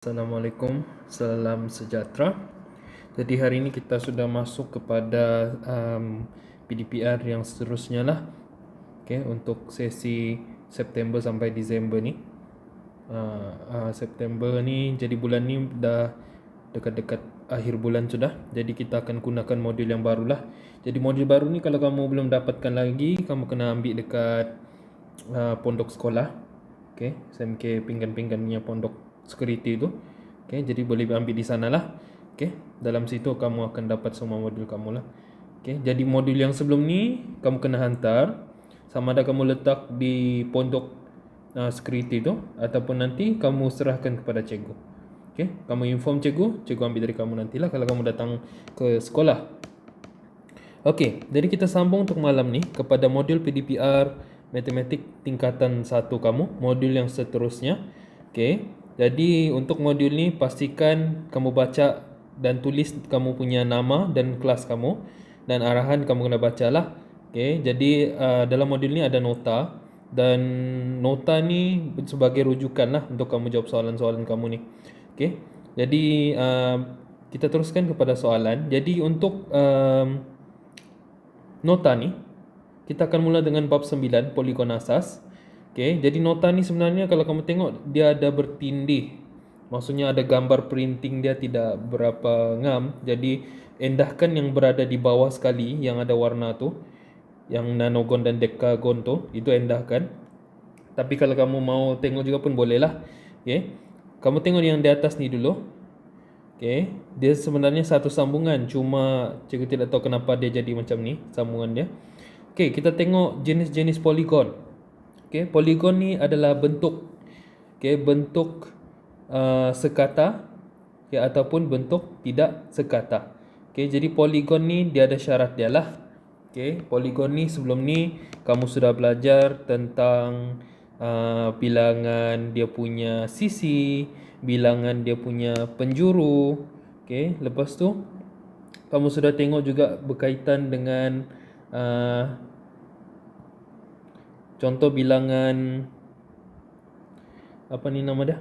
Assalamualaikum, salam sejahtera. Jadi hari ini kita sudah masuk kepada PDPR yang seterusnya lah. Untuk sesi September sampai Disember ni. September ni, jadi bulan ni dah dekat-dekat akhir bulan sudah. Jadi kita akan gunakan modul yang baru lah. Jadi modul baru ni kalau kamu belum dapatkan lagi, kamu kena ambil dekat pondok sekolah. SMK pinggan-pinggan punya pondok security tu. Jadi boleh ambil di sana lah. Dalam situ kamu akan dapat semua modul kamu lah. Jadi modul yang sebelum ni kamu kena hantar, sama ada kamu letak di pondok security tu ataupun nanti kamu serahkan kepada cikgu. Kamu inform cikgu, cikgu ambil dari kamu nantilah kalau kamu datang ke sekolah. Jadi kita sambung untuk malam ni kepada modul PDPR Matematik tingkatan 1 kamu, modul yang seterusnya. Jadi untuk modul ni pastikan kamu baca dan tulis kamu punya nama dan kelas kamu, dan arahan kamu kena bacalah. Jadi dalam modul ni ada nota, dan nota ni sebagai rujukan lah untuk kamu jawab soalan-soalan kamu ni. Jadi kita teruskan kepada soalan. Jadi untuk nota ni kita akan mula dengan bab 9, poligon asas. Jadi nota ni sebenarnya kalau kamu tengok dia ada bertindih. Maksudnya ada gambar printing dia tidak berapa ngam. Jadi endahkan yang berada di bawah sekali yang ada warna tu, yang nanogon dan dekagon tu, itu endahkan. Tapi kalau kamu mau tengok juga pun boleh lah. Kamu tengok yang di atas ni dulu. Dia sebenarnya satu sambungan, cuma cikgu tidak tahu kenapa dia jadi macam ni sambungan dia. Kita tengok jenis-jenis poligon. Poligon ni adalah bentuk bentuk sekata ataupun bentuk tidak sekata. Jadi poligon ni dia ada syarat dia lah. Poligon ni sebelum ni kamu sudah belajar tentang bilangan dia punya sisi, bilangan dia punya penjuru. Lepas tu kamu sudah tengok juga berkaitan dengan contoh bilangan apa ni nama dia?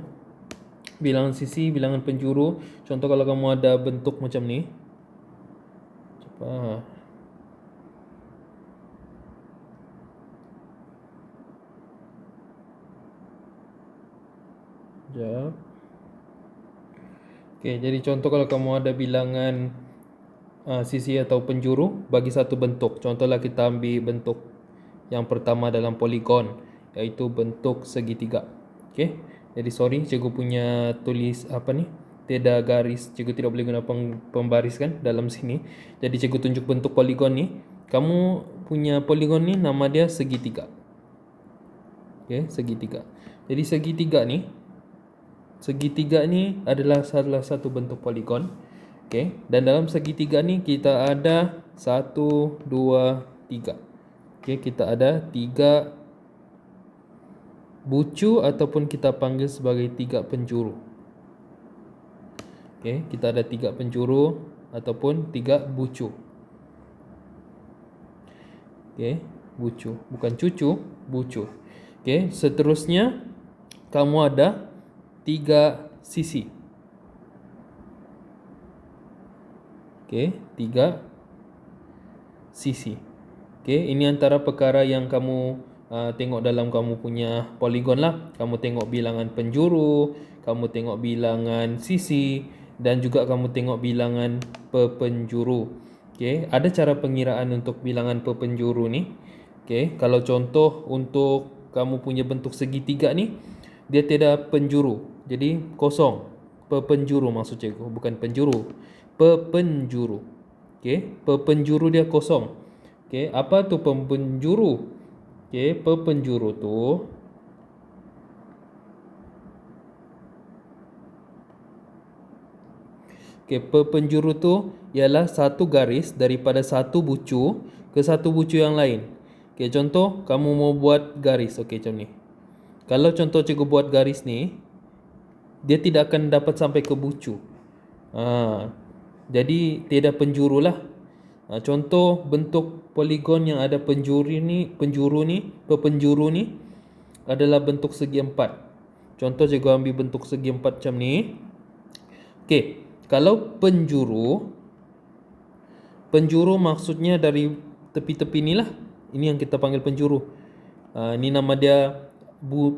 Bilangan sisi, bilangan penjuru. Contoh kalau kamu ada bentuk macam ni. Cepat. Sekejap. Jadi contoh kalau kamu ada bilangan sisi atau penjuru bagi satu bentuk. Contohlah kita ambil bentuk yang pertama dalam poligon, iaitu bentuk segitiga. Jadi sorry, cikgu punya tulis apa ni, tiada garis. Cikgu tidak boleh guna pembaris kan dalam sini. Jadi cikgu tunjuk bentuk poligon ni. Kamu punya poligon ni nama dia segitiga. Segitiga. Jadi segitiga ni adalah salah satu bentuk poligon. Dan dalam segitiga ni kita ada 1, 2, 3. Kita ada 3 bucu ataupun kita panggil sebagai 3 penjuru. Kita ada 3 penjuru ataupun 3 bucu. Bucu, bukan cucu, bucu. Seterusnya kamu ada 3 sisi. 3 sisi. Ini antara perkara yang kamu tengok dalam kamu punya poligon lah. Kamu tengok bilangan penjuru, kamu tengok bilangan sisi, dan juga kamu tengok bilangan pepenjuru. Ada cara pengiraan untuk bilangan pepenjuru ni. Kalau contoh untuk kamu punya bentuk segitiga ni, dia tiada penjuru. Jadi kosong. Pepenjuru maksud cikgu, bukan penjuru. Pepenjuru. Pepenjuru dia kosong. Apa tu pepenjuru? Pepenjuru tu pepenjuru tu ialah satu garis daripada satu bucu ke satu bucu yang lain. Contoh kamu mau buat garis macam ni. Kalau contoh cikgu buat garis ni, dia tidak akan dapat sampai ke bucu. Jadi tiada penjuru lah. Contoh bentuk poligon yang ada penjuru ni, pepenjuru ni adalah bentuk segi 4. Contoh cikgu ambil bentuk segi 4 macam ni. Okey, kalau penjuru maksudnya dari tepi-tepi ni lah. Ini yang kita panggil penjuru. Ini nama dia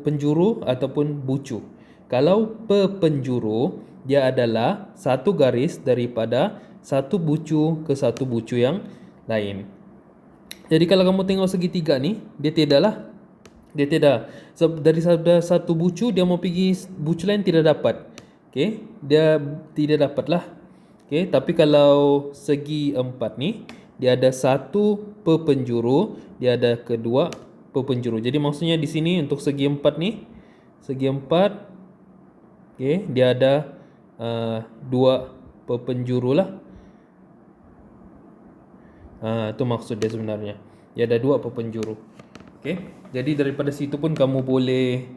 penjuru ataupun bucu. Kalau pepenjuru, dia adalah satu garis daripada satu bucu ke satu bucu yang lain. Jadi kalau kamu tengok segitiga ni, dia tidaklah. Dia tidak. Dari satu bucu, dia mau pergi bucu lain tidak dapat. Okay, dia tidak dapat lah. Okay, tapi kalau segi empat ni, dia ada satu pepenjuru, dia ada kedua pepenjuru. Jadi maksudnya di sini untuk segi empat ni, segi empat, okay, dia ada dua pepenjuru lah. Itu maksud dia sebenarnya. Dia ada dua pepenjuru. Okay, jadi daripada situ pun kamu boleh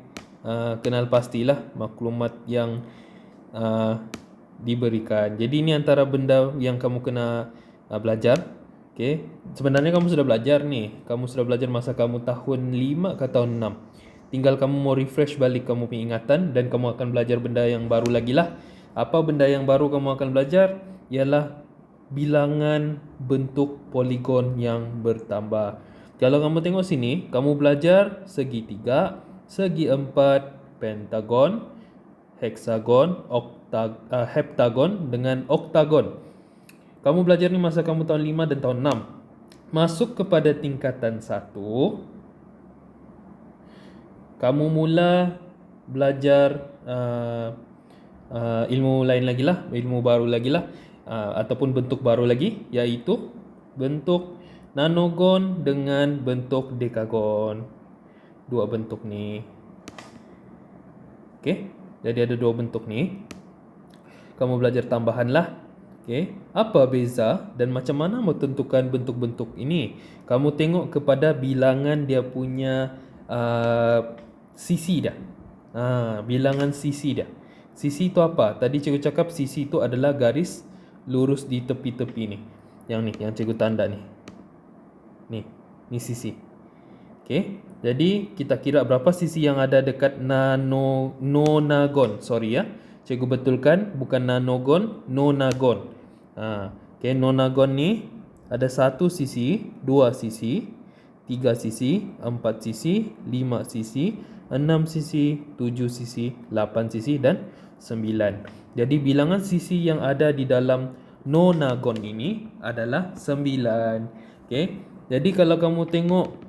kenal pastilah maklumat yang diberikan. Jadi ini antara benda yang kamu kena belajar. Okay, sebenarnya kamu sudah belajar ni. Kamu sudah belajar masa kamu tahun 5 ke tahun 6. Tinggal kamu mau refresh balik kamu punya ingatan dan kamu akan belajar benda yang baru lagi lah. Apa benda yang baru kamu akan belajar? Ialah bilangan bentuk poligon yang bertambah. Kalau kamu tengok sini, kamu belajar segitiga, segi empat, pentagon, heksagon, heptagon dengan oktagon. Kamu belajar ni masa kamu tahun 5 dan tahun 6. Masuk kepada tingkatan 1, kamu mula belajar ilmu lain lagi lah, ilmu baru lagi lah, ataupun bentuk baru lagi, iaitu bentuk nanogon dengan bentuk dekagon. Dua bentuk ni. Okay, jadi ada dua bentuk ni. Kamu belajar tambahan lah. Okay, apa beza dan macam mana menentukan bentuk-bentuk ini? Kamu tengok kepada bilangan dia punya sisi dah. Bilangan sisi dah. Sisi itu apa? Tadi cikgu cakap sisi itu adalah garis lurus di tepi-tepi ni. Yang ni, yang cikgu tanda ni. Ni sisi. Okay, jadi kita kira berapa sisi yang ada dekat nonagon. Sorry ya, cikgu betulkan, bukan nanogon, nonagon. Okay, nonagon ni ada satu sisi, dua sisi, tiga sisi, empat sisi, lima sisi, 6 sisi, 7 sisi, 8 sisi dan 9. Jadi bilangan sisi yang ada di dalam nonagon ini adalah 9. Okay, jadi kalau kamu tengok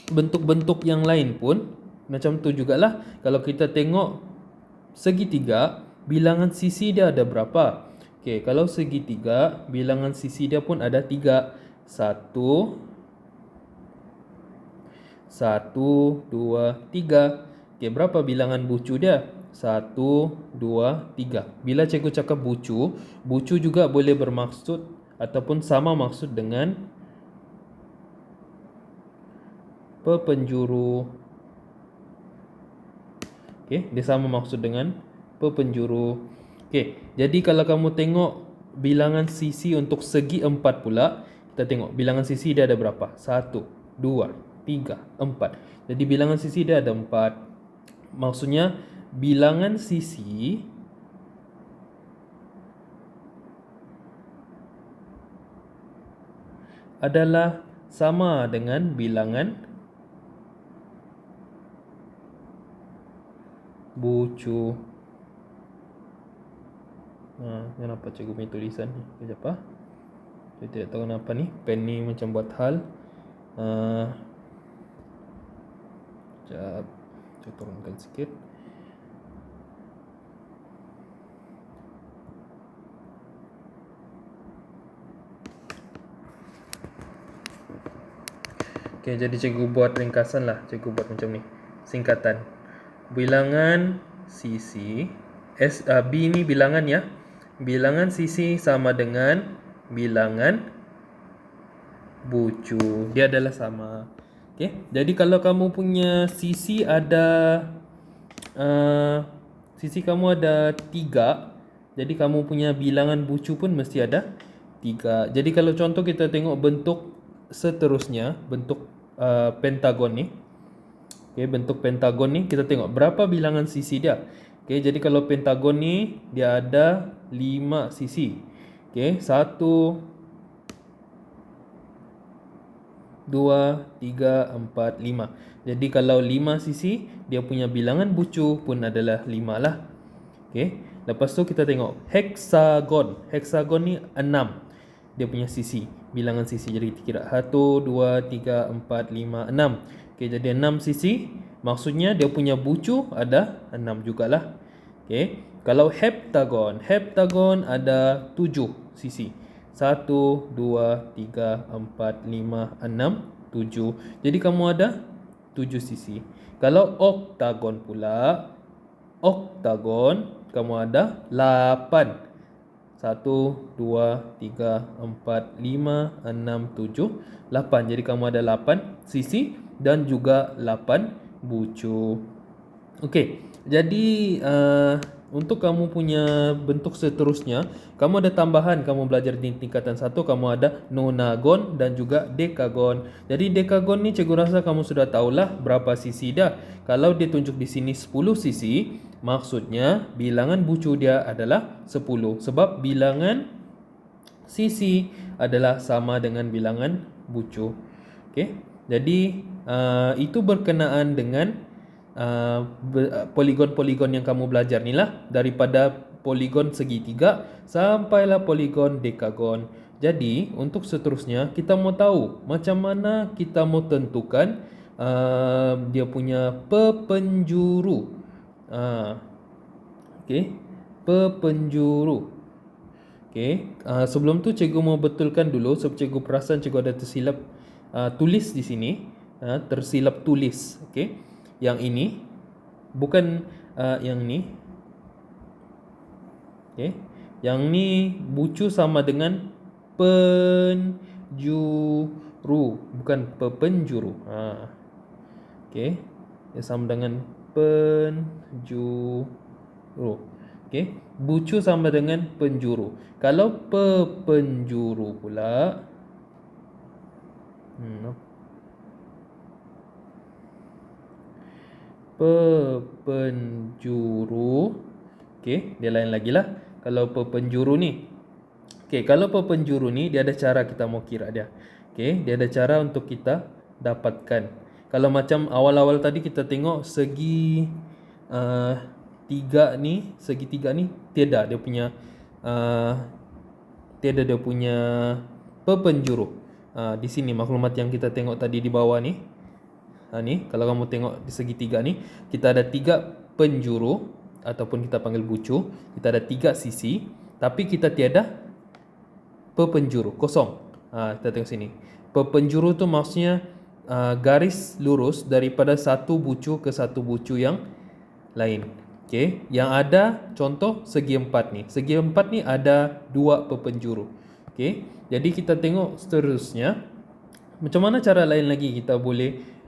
bentuk-bentuk yang lain pun macam tu jugalah. Kalau kita tengok segitiga, bilangan sisi dia ada berapa? Okay, kalau segitiga, bilangan sisi dia pun ada 3. 1, 2, 3. Okay, berapa bilangan bucu dia? 1, 2, 3. Bila cikgu cakap bucu, bucu juga boleh bermaksud ataupun sama maksud dengan pepenjuru. Okay, dia sama maksud dengan pepenjuru. Okay, jadi kalau kamu tengok bilangan sisi untuk segi 4 pula, kita tengok bilangan sisi dia ada berapa? 1, 2, 3, 4. Jadi bilangan sisi dia ada 4. Maksudnya bilangan sisi adalah sama dengan bilangan bucu. Kenapa cikgu punya tulisan ni? Sekejap ah. Saya tidak tahu kenapa ni. Pen ni macam buat hal. Sekejap. Saya turunkan sikit. Okay, jadi cikgu buat ringkasan lah. Cikgu buat macam ni. Singkatan. Bilangan sisi. B ni bilangan ya. Bilangan sisi sama dengan bilangan bucu. Dia adalah sama. Okay, jadi kalau kamu punya sisi ada sisi kamu ada 3, jadi kamu punya bilangan bucu pun mesti ada 3. Jadi kalau contoh kita tengok bentuk seterusnya, bentuk pentagon ni. Okay, bentuk pentagon ni kita tengok berapa bilangan sisi dia. Okay, jadi kalau pentagon ni dia ada 5 sisi. Okey, 1 2 3 4 5. Jadi kalau 5 sisi, dia punya bilangan bucu pun adalah 5 lah. Okey. Lepas tu kita tengok heksagon. Heksagon ni 6. Dia punya sisi, bilangan sisi. Jadi kita kira 1 2 3 4 5 6. Okey, jadi 6 sisi. Maksudnya dia punya bucu ada 6 jugalah. Okey. Kalau heptagon, heptagon ada 7 sisi. 1 2 3 4 5 6 7. Jadi kamu ada 7 sisi. Kalau oktagon pula, oktagon kamu ada 8. 1 2 3 4 5 6 7 8. Jadi kamu ada 8 sisi dan juga 8 bucu. Okey. Jadi untuk kamu punya bentuk seterusnya, kamu ada tambahan. Kamu belajar di tingkatan 1, kamu ada nonagon dan juga dekagon. Jadi dekagon ni cikgu rasa kamu sudah tahulah berapa sisi dah. Kalau dia tunjuk di sini 10 sisi, maksudnya bilangan bucu dia adalah 10. Sebab bilangan sisi adalah sama dengan bilangan bucu. Okey. Jadi itu berkenaan dengan poligon-poligon yang kamu belajar ni lah, daripada poligon segitiga sampailah poligon dekagon. Jadi untuk seterusnya kita mau tahu macam mana kita mau tentukan dia punya pepenjuru. Okey, pepenjuru. Okey, sebelum tu cikgu mau betulkan dulu sebab cikgu perasan cikgu ada tersilap tulis di sini. Tersilap tulis. Okey. Yang ini bukan yang ni. Okey. Yang ni bucu sama dengan penjuru, bukan pepenjuru. Okey. Dia sama dengan penjuru. Okey. Bucu sama dengan penjuru. Kalau pepenjuru pula pepenjuru. Okey, dia lain lagi lah. Kalau pepenjuru ni. Okey, kalau pepenjuru ni dia ada cara kita mau kira dia. Okey, dia ada cara untuk kita dapatkan. Kalau macam awal-awal tadi kita tengok segi segitiga ni tiada dia punya pepenjuru. Di sini maklumat yang kita tengok tadi di bawah ni. Ni kalau kamu tengok di segitiga ni, kita ada 3 penjuru ataupun kita panggil bucu. Kita ada 3 sisi, tapi kita tiada pepenjuru, kosong. Kita tengok sini. Pepenjuru tu maksudnya garis lurus daripada satu bucu ke satu bucu yang lain. Okey, yang ada contoh segi 4 ni. Segi 4 ni ada 2 pepenjuru. Okey, jadi kita tengok seterusnya macam mana cara lain lagi kita boleh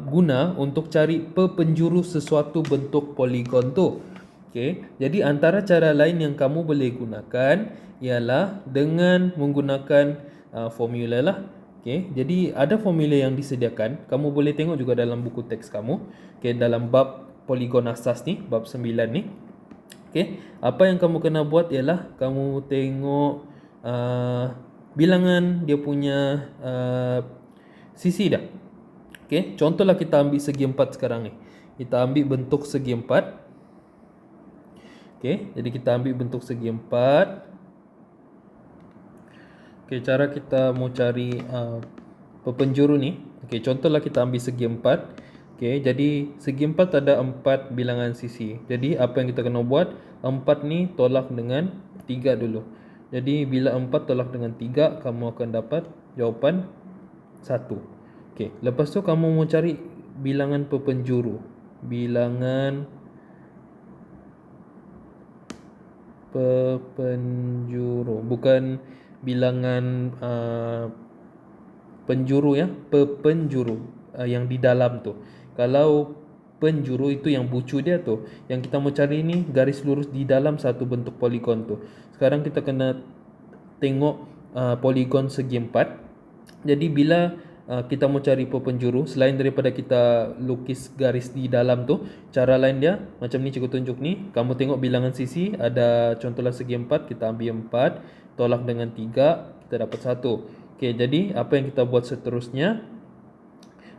guna untuk cari pepenjuru sesuatu bentuk poligon tu. Okey, jadi antara cara lain yang kamu boleh gunakan ialah dengan menggunakan formula lah. Okey, jadi ada formula yang disediakan. Kamu boleh tengok juga dalam buku teks kamu. Okey, dalam bab poligon asas ni, bab 9 ni. Okey, apa yang kamu kena buat ialah kamu tengok bilangan dia punya sisi dah. Okey, contohlah kita ambil segi 4 sekarang ni. Kita ambil bentuk segi 4. Okey, jadi kita ambil bentuk segi 4. Okey, cara kita mau cari pepenjuru ni. Okey, contohlah kita ambil segi 4. Okey, jadi segi 4 ada 4 bilangan sisi. Jadi apa yang kita kena buat? 4 ni tolak dengan 3 dulu. Jadi bila 4 tolak dengan 3, kamu akan dapat jawapan 1. Okey, lepas tu kamu mau cari bilangan pepenjuru. Bilangan pepenjuru, bukan bilangan penjuru ya, pepenjuru yang di dalam tu. Kalau penjuru itu yang bucu dia tu, yang kita mau cari ni garis lurus di dalam satu bentuk poligon tu. Sekarang kita kena tengok poligon segi 4. Jadi bila kita mau cari penjuru, selain daripada kita lukis garis di dalam tu, cara lain dia macam ni cikgu tunjuk ni. Kamu tengok bilangan sisi, ada contohlah segi 4, kita ambil 4, tolak dengan 3, kita dapat 1. Okey, jadi apa yang kita buat seterusnya?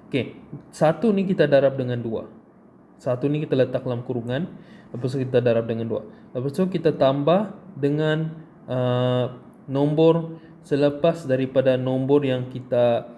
Okey, 1 ni kita darab dengan 2. 1 ni kita letak dalam kurungan, lepas tu kita darab dengan 2. Lepas tu kita tambah dengan nombor selepas daripada nombor yang kita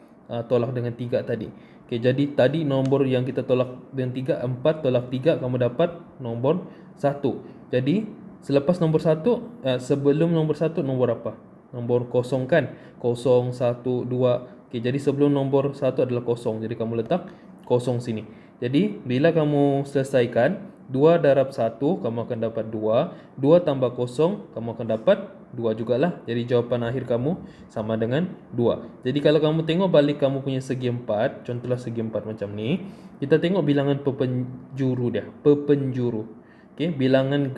tolak dengan 3 tadi. Okey, jadi tadi nombor yang kita tolak dengan 3, 4 tolak 3, kamu dapat nombor 1. Jadi selepas nombor 1, sebelum nombor 1 nombor apa? Nombor kosong kan? 0, 1, 2. Okey, jadi sebelum nombor 1 adalah kosong. Jadi kamu letak kosong sini. Jadi bila kamu selesaikan 2 darab 1, kamu akan dapat 2. 2 tambah kosong, kamu akan dapat 2 jugalah. Jadi jawapan akhir kamu sama dengan 2. Jadi kalau kamu tengok balik kamu punya segi 4, contohlah segi 4 macam ni, kita tengok bilangan pepenjuru dia. Pepenjuru. Okey, bilangan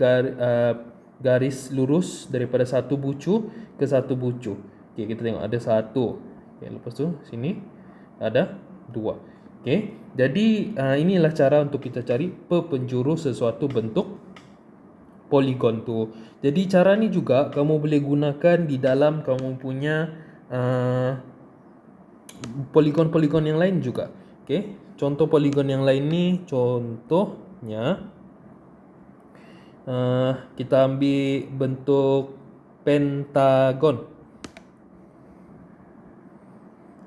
garis lurus daripada satu bucu ke satu bucu. Okey, kita tengok ada 1. Okey, lepas tu sini ada 2. Okey, jadi inilah cara untuk kita cari pepenjuru sesuatu bentuk poligon tu. Jadi cara ni juga kamu boleh gunakan di dalam kamu punya poligon-poligon yang lain juga. Okey, contoh poligon yang lain ni contohnya kita ambil bentuk pentagon.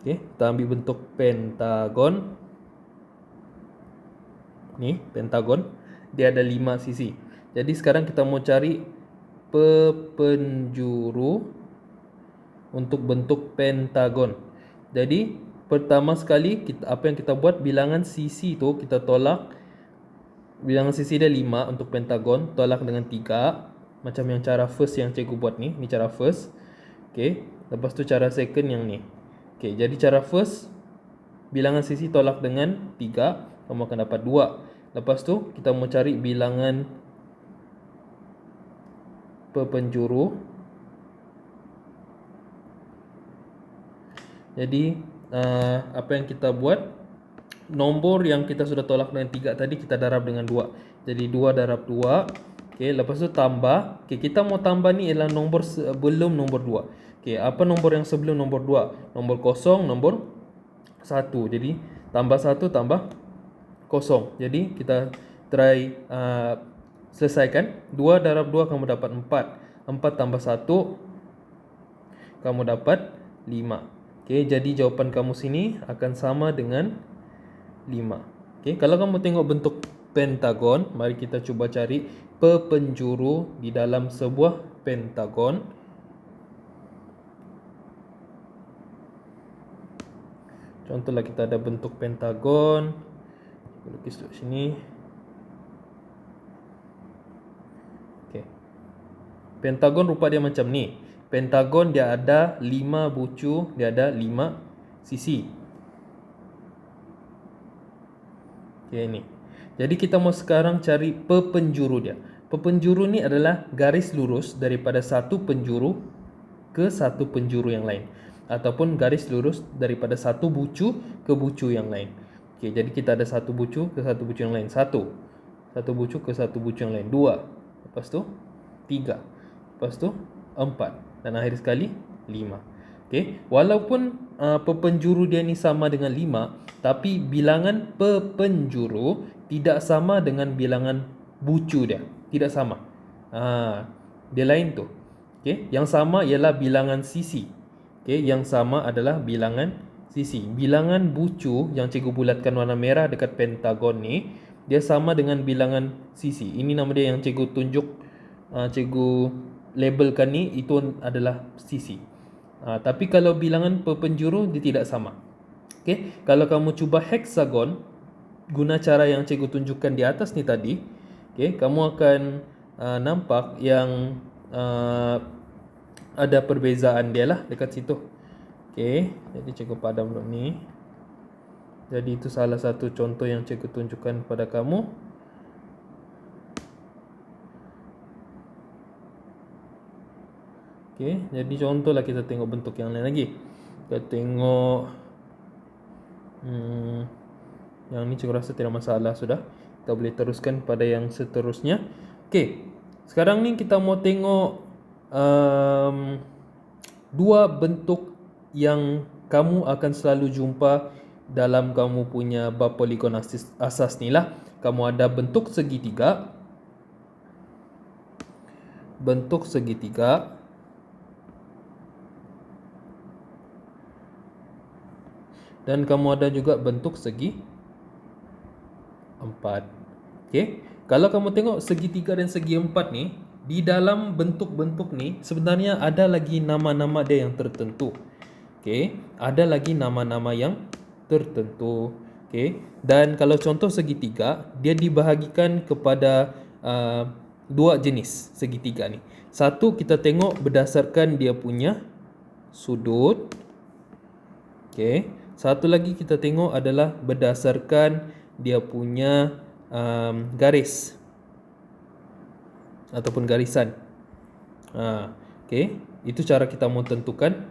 Okey, kita ambil bentuk pentagon. Ni pentagon, dia ada 5 sisi. Jadi sekarang kita mau cari pepenjuru untuk bentuk pentagon. Jadi pertama sekali apa yang kita buat, bilangan sisi tu kita tolak. Bilangan sisi dia 5 untuk pentagon, tolak dengan 3. Macam yang cara first yang cikgu buat ni. Ni cara first. Okey, lepas tu cara second yang ni. Okey, jadi cara first, bilangan sisi tolak dengan 3, kamu akan dapat 2. Lepas tu kita mau cari bilangan pepenjuru. Jadi apa yang kita buat, nombor yang kita sudah tolak dengan 3 tadi kita darab dengan 2. Jadi 2 darab 2. Okey, lepas tu tambah. Okey, kita mau tambah ni ialah nombor sebelum nombor 2. Okey, apa nombor yang sebelum nombor 2? Nombor kosong, nombor 1. Jadi tambah 1 tambah kosong. Jadi kita try selesaikan. 2 darab 2 kamu dapat 4. 4 tambah 1 kamu dapat 5. Okey, jadi jawapan kamu sini akan sama dengan 5. Okey, kalau kamu tengok bentuk pentagon, mari kita cuba cari pepenjuru di dalam sebuah pentagon. Contohlah kita ada bentuk pentagon. Lukis dulu sini. Okey. Pentagon rupa dia macam ni. Pentagon dia ada 5 bucu, dia ada 5 sisi. Okey, ni. Jadi kita mau sekarang cari pepenjuru dia. Pepenjuru ni adalah garis lurus daripada satu penjuru ke satu penjuru yang lain, ataupun garis lurus daripada satu bucu ke bucu yang lain. Okey, jadi kita ada satu bucu ke satu bucu yang lain. Satu bucu ke satu bucu yang lain. 2. Lepas tu 3. Lepas tu 4. Dan akhir sekali 5. Okey, walaupun pepenjuru dia ni sama dengan 5, tapi bilangan pepenjuru tidak sama dengan bilangan bucu dia. Tidak sama. Dia lain tu. Okey, yang sama ialah bilangan sisi. Okey, yang sama adalah bilangan sisi. Bilangan bucu yang cikgu bulatkan warna merah dekat pentagon ni, dia sama dengan bilangan sisi. Ini nama dia yang cikgu tunjuk, cikgu labelkan ni, itu adalah sisi. Tapi kalau bilangan pepenjuru dia tidak sama. Okey, kalau kamu cuba heksagon guna cara yang cikgu tunjukkan di atas ni tadi, okey, kamu akan nampak yang ada perbezaan dia lah dekat situ. Okey, jadi cikgu padam dulu ni. Jadi itu salah satu contoh yang cikgu tunjukkan kepada kamu. Okey, jadi contohlah kita tengok bentuk yang lain lagi. Kita tengok Yang ni cikgu rasa tidak masalah sudah. Kita boleh teruskan pada yang seterusnya. Okey. Sekarang ni kita mau tengok dua bentuk yang kamu akan selalu jumpa dalam kamu punya bab poligon asas ni lah. Kamu ada bentuk segitiga, dan kamu ada juga bentuk segi empat. Okey. Kalau kamu tengok segitiga dan segi empat ni, di dalam bentuk-bentuk ni sebenarnya ada lagi nama-nama dia yang tertentu. Okey, ada lagi nama-nama yang tertentu. Okey. Dan kalau contoh segitiga, dia dibahagikan kepada dua jenis segitiga ni. Satu, kita tengok berdasarkan dia punya sudut. Okey. Satu lagi kita tengok adalah berdasarkan dia punya garis ataupun garisan. Okey, itu cara kita mau tentukan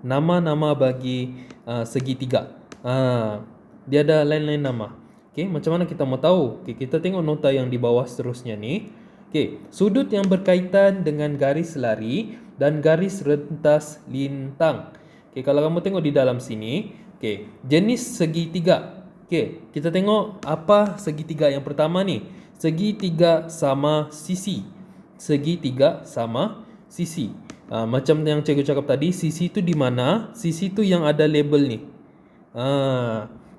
nama-nama bagi segitiga. Dia ada lain-lain nama. Okey, macam mana kita mau tahu? Okey, kita tengok nota yang di bawah seterusnya ni. Okey, sudut yang berkaitan dengan garis lari dan garis rentas lintang. Okey, kalau kamu tengok di dalam sini, okey, jenis segitiga. Okey, kita tengok apa segitiga yang pertama ni. Segitiga sama sisi. Segitiga sama sisi. Macam yang cikgu cakap tadi, sisi tu di mana? Sisi tu yang ada label ni.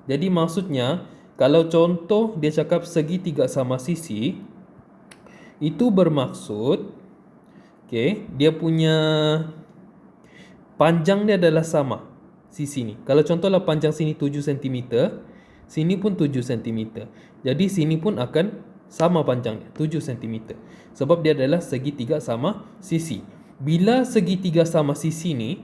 Jadi maksudnya, kalau contoh dia cakap segitiga sama sisi, itu bermaksud, okey, dia punya panjang dia adalah sama sisi ni. Kalau contohlah panjang sini 7 cm, sini pun 7 cm. Jadi sini pun akan sama panjangnya, 7 cm. Sebab dia adalah segitiga sama sisi. Bila segitiga sama sisi ni,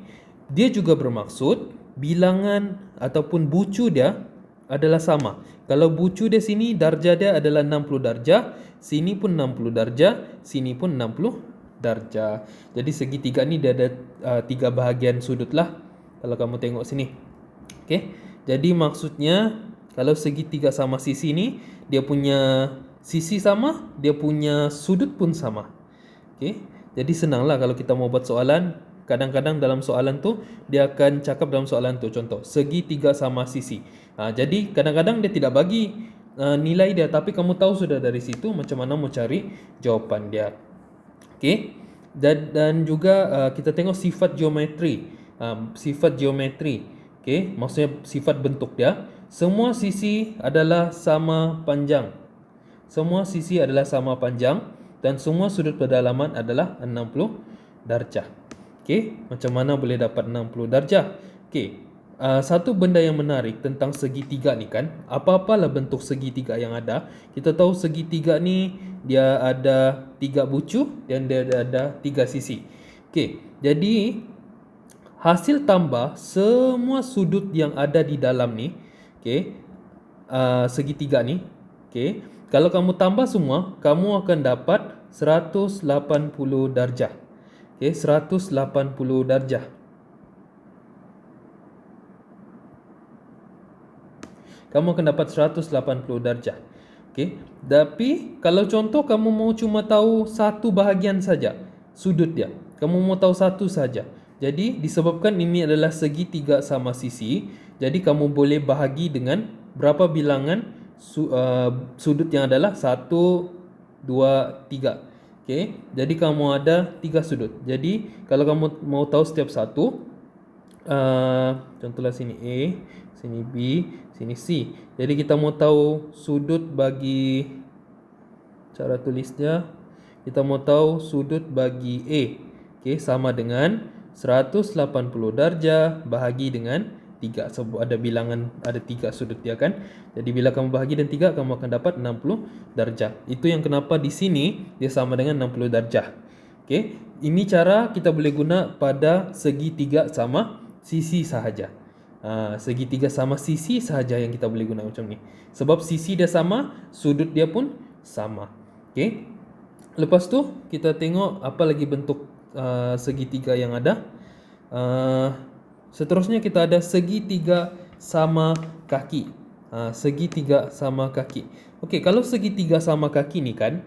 dia juga bermaksud bilangan ataupun bucu dia adalah sama. Kalau bucu dia sini, darjah dia adalah 60 darjah, sini pun 60 darjah, sini pun 60 darjah. Jadi segitiga ni dia ada 3 bahagian sudut lah. Kalau kamu tengok sini. Okey. Jadi maksudnya kalau segitiga sama sisi ni, dia punya sisi sama, dia punya sudut pun sama. Okey. Jadi senanglah kalau kita mau buat soalan. Kadang-kadang dalam soalan tu dia akan cakap dalam soalan tu, contoh segitiga sama sisi. Jadi kadang-kadang dia tidak bagi nilai dia, tapi kamu tahu sudah dari situ macam mana mau cari jawapan dia. Okey. Dan juga kita tengok sifat geometri. Sifat geometri. Okey, maksudnya sifat bentuk dia. Semua sisi adalah sama panjang. Semua sisi adalah sama panjang dan semua sudut pedalaman adalah 60 darjah. Okey, macam mana boleh dapat 60 darjah? Okey, satu benda yang menarik tentang segitiga ni kan, apa-apalah bentuk segitiga yang ada, kita tahu segitiga ni dia ada 3 bucu dan dia ada 3 sisi. Okey, jadi hasil tambah semua sudut yang ada di dalam ni, okey, segitiga ni, okey, kalau kamu tambah semua, kamu akan dapat 180 darjah. Okey, 180 darjah. Kamu akan dapat 180 darjah. Okey. Tapi kalau contoh kamu mau cuma tahu satu bahagian saja sudut dia. Kamu mau tahu satu saja. Jadi disebabkan ini adalah segitiga sama sisi, jadi kamu boleh bahagi dengan berapa bilangan sudut yang adalah 1, 2, 3. Okey, jadi kamu ada 3 sudut. Jadi kalau kamu mau tahu setiap satu, contohlah sini A, sini B, sini C. Jadi kita mau tahu sudut bagi, cara tulisnya, kita mau tahu sudut bagi A. Okey, sama dengan 180 darjah bahagi dengan 3, sebab ada bilangan, ada 3 sudut dia kan. Jadi bila kamu bahagi dengan 3, kamu akan dapat 60 darjah. Itu yang kenapa di sini dia sama dengan 60 darjah. Okey, ini cara kita boleh guna pada segitiga sama sisi sahaja. Segitiga sama sisi sahaja yang kita boleh guna macam ni. Sebab sisi dia sama, sudut dia pun sama. Okey. Lepas tu kita tengok apa lagi bentuk segitiga yang ada. Seterusnya kita ada segitiga sama kaki. Segitiga sama kaki. Okey, kalau segitiga sama kaki ni kan,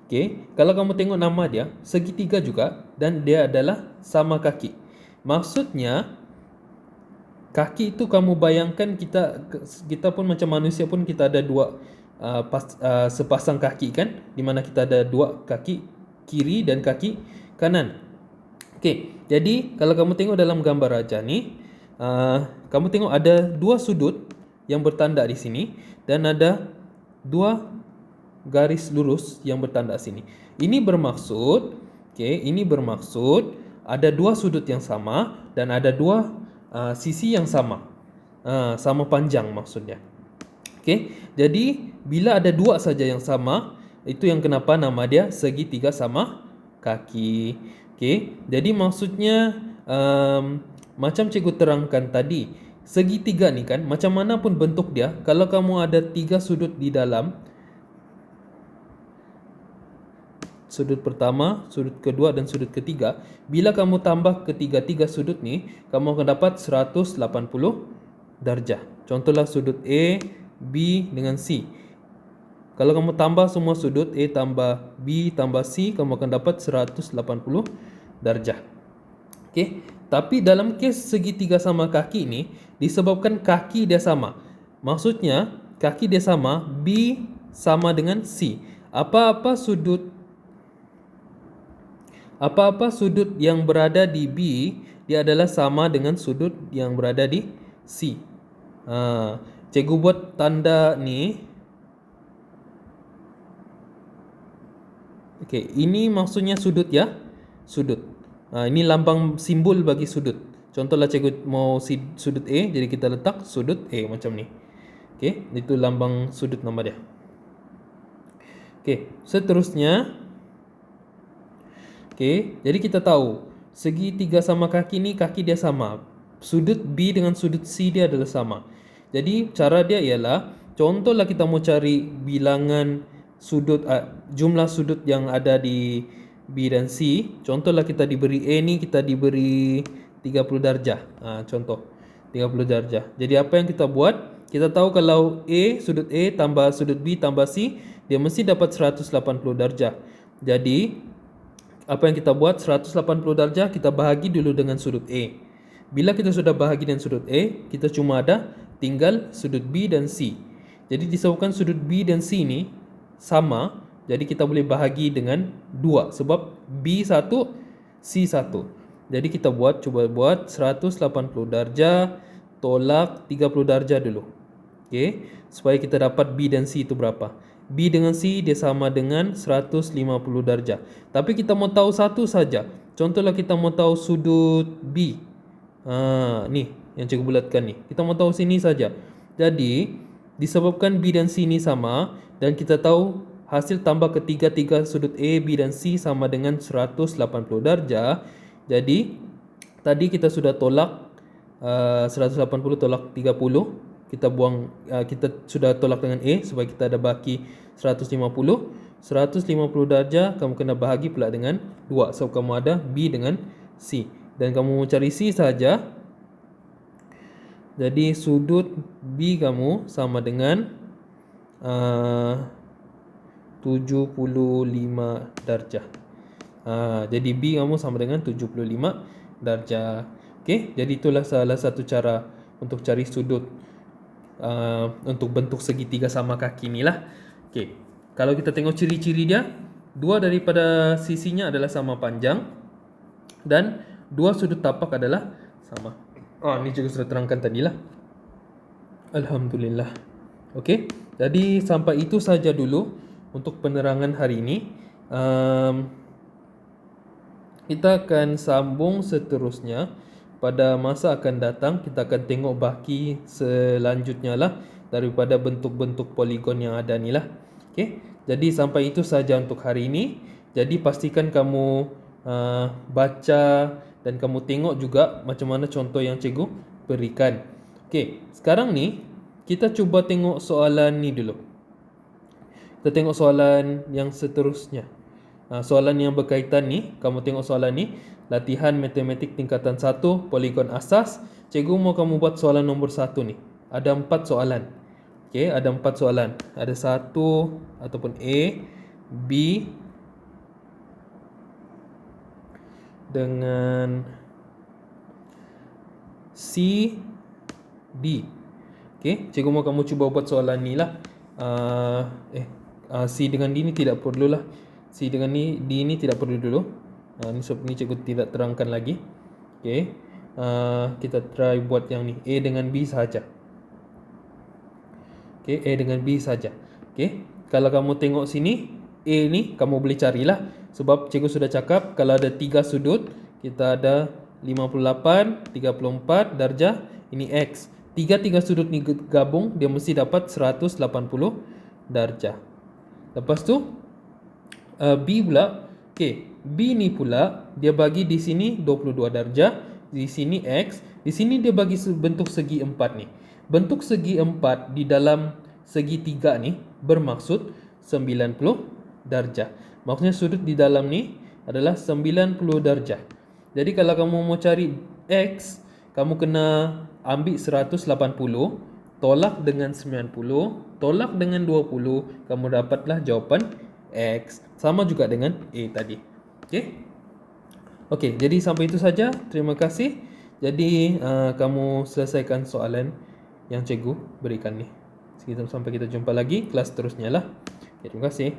okey, kalau kamu tengok nama dia, segitiga juga dan dia adalah sama kaki. Maksudnya kaki itu kamu bayangkan kita pun macam manusia pun kita ada dua sepasang kaki kan, di mana kita ada dua kaki kiri dan kaki kanan. Okey, jadi kalau kamu tengok dalam gambar raja ni, kamu tengok ada dua sudut yang bertanda di sini dan ada dua garis lurus yang bertanda sini. Ini bermaksud, ini bermaksud ada dua sudut yang sama dan ada dua sisi yang sama. Sama panjang maksudnya. Okey, jadi bila ada dua saja yang sama, itu yang kenapa nama dia segitiga sama kaki. Okey, jadi maksudnya macam cikgu terangkan tadi, segitiga ni kan macam mana pun bentuk dia, kalau kamu ada tiga sudut di dalam, sudut pertama, sudut kedua dan sudut ketiga, bila kamu tambah ketiga-tiga sudut ni, kamu akan dapat 180 darjah. Contohlah sudut A, B dengan C. Kalau kamu tambah semua sudut A tambah B tambah C, kamu akan dapat 180 darjah. Okey, tapi dalam kes segitiga sama kaki ni, disebabkan kaki dia sama. Maksudnya kaki dia sama, B sama dengan C. Apa-apa sudut yang berada di B, dia adalah sama dengan sudut yang berada di C. Cikgu buat tanda ni. Okey, ini maksudnya sudut ya. Sudut. Ini lambang simbol bagi sudut. Contohlah cikgu mau sudut A, jadi kita letak sudut A macam ni. Okey, itu lambang sudut nama dia. Okey, seterusnya. Okey, jadi kita tahu segitiga sama kaki ni kaki dia sama. Sudut B dengan sudut C dia adalah sama. Jadi cara dia ialah, contohlah kita mau cari bilangan sudut, jumlah sudut yang ada di B dan C. Contohlah kita diberi A ni, kita diberi 30 darjah. Contoh 30 darjah. Jadi apa yang kita buat? Kita tahu kalau sudut A tambah sudut B tambah C, dia mesti dapat 180 darjah. Jadi apa yang kita buat? 180 darjah kita bahagi dulu dengan sudut A. Bila kita sudah bahagi dengan sudut A, kita cuma ada tinggal sudut B dan C. Jadi disebabkan sudut B dan C ni sama, jadi kita boleh bahagi dengan 2 sebab B1 C1. Jadi kita cuba buat 180 darjah tolak 30 darjah dulu. Okey, supaya kita dapat B dan C itu berapa. B dengan C dia sama dengan 150 darjah. Tapi kita mau tahu satu saja. Contohlah kita mau tahu sudut B. Ni yang cikgu bulatkan ni. Kita mau tahu sini saja. Jadi disebabkan B dan C ni sama dan kita tahu hasil tambah ketiga-tiga sudut A, B dan C sama dengan 180 darjah. Jadi tadi kita sudah tolak 180 tolak 30. Kita buang, kita sudah tolak dengan A supaya kita ada baki 150. 150 darjah kamu kena bahagi pula dengan 2 sebab kamu ada B dengan C. Dan kamu cari C saja. Jadi sudut B kamu sama dengan 75 darjah. Jadi B kamu sama dengan 75 darjah. Okey, jadi itulah salah satu cara untuk cari sudut untuk bentuk segitiga sama kaki ni lah. Okey, kalau kita tengok ciri-ciri dia, dua daripada sisinya adalah sama panjang dan dua sudut tapak adalah sama. Ni juga sudah terangkan tadilah. Alhamdulillah. Okey, jadi sampai itu saja dulu untuk penerangan hari ini. Kita akan sambung seterusnya. Pada masa akan datang kita akan tengok baki selanjutnya lah daripada bentuk-bentuk poligon yang ada ni lah. Okey, jadi sampai itu saja untuk hari ini. Jadi pastikan kamu baca dan kamu tengok juga macam mana contoh yang cikgu berikan. Okey, sekarang ni kita cuba tengok soalan ni dulu. Kita tengok soalan yang seterusnya. Soalan yang berkaitan ni, kamu tengok soalan ni, latihan matematik tingkatan 1, poligon asas. Cikgu mau kamu buat soalan nombor 1 ni. ada 4 soalan. Okey, ada 4 soalan. Ada 1 ataupun A, B dengan C, D. Okey, cikgu mahu kamu cuba buat soalan ni lah. C dengan D ni tidak perlulah. C dengan D ni tidak perlu dulu. Ni sebab ni cikgu tidak terangkan lagi. Okey. Kita try buat yang ni, A dengan B sahaja. Okey, A dengan B saja. Okey. Kalau kamu tengok sini, A ni kamu boleh carilah sebab cikgu sudah cakap kalau ada 3 sudut, kita ada 58, 34 darjah, ini X. Tiga sudut ni gabung dia mesti dapat 180 darjah. Lepas tu B pula, okey, B ni pula dia bagi di sini 22 darjah, di sini X, di sini dia bagi bentuk segi 4 ni. Bentuk segi 4 di dalam segi 3 ni bermaksud 90 darjah. Maksudnya sudut di dalam ni adalah 90 darjah. Jadi kalau kamu mau cari X, kamu kena ambil 180, tolak dengan 90, tolak dengan 20, kamu dapatlah jawapan X. Sama juga dengan A tadi. Okey? Okey, jadi sampai itu saja. Terima kasih. Jadi kamu selesaikan soalan yang cikgu berikan ni. Sampai kita jumpa lagi kelas seterusnya lah. Okay, terima kasih.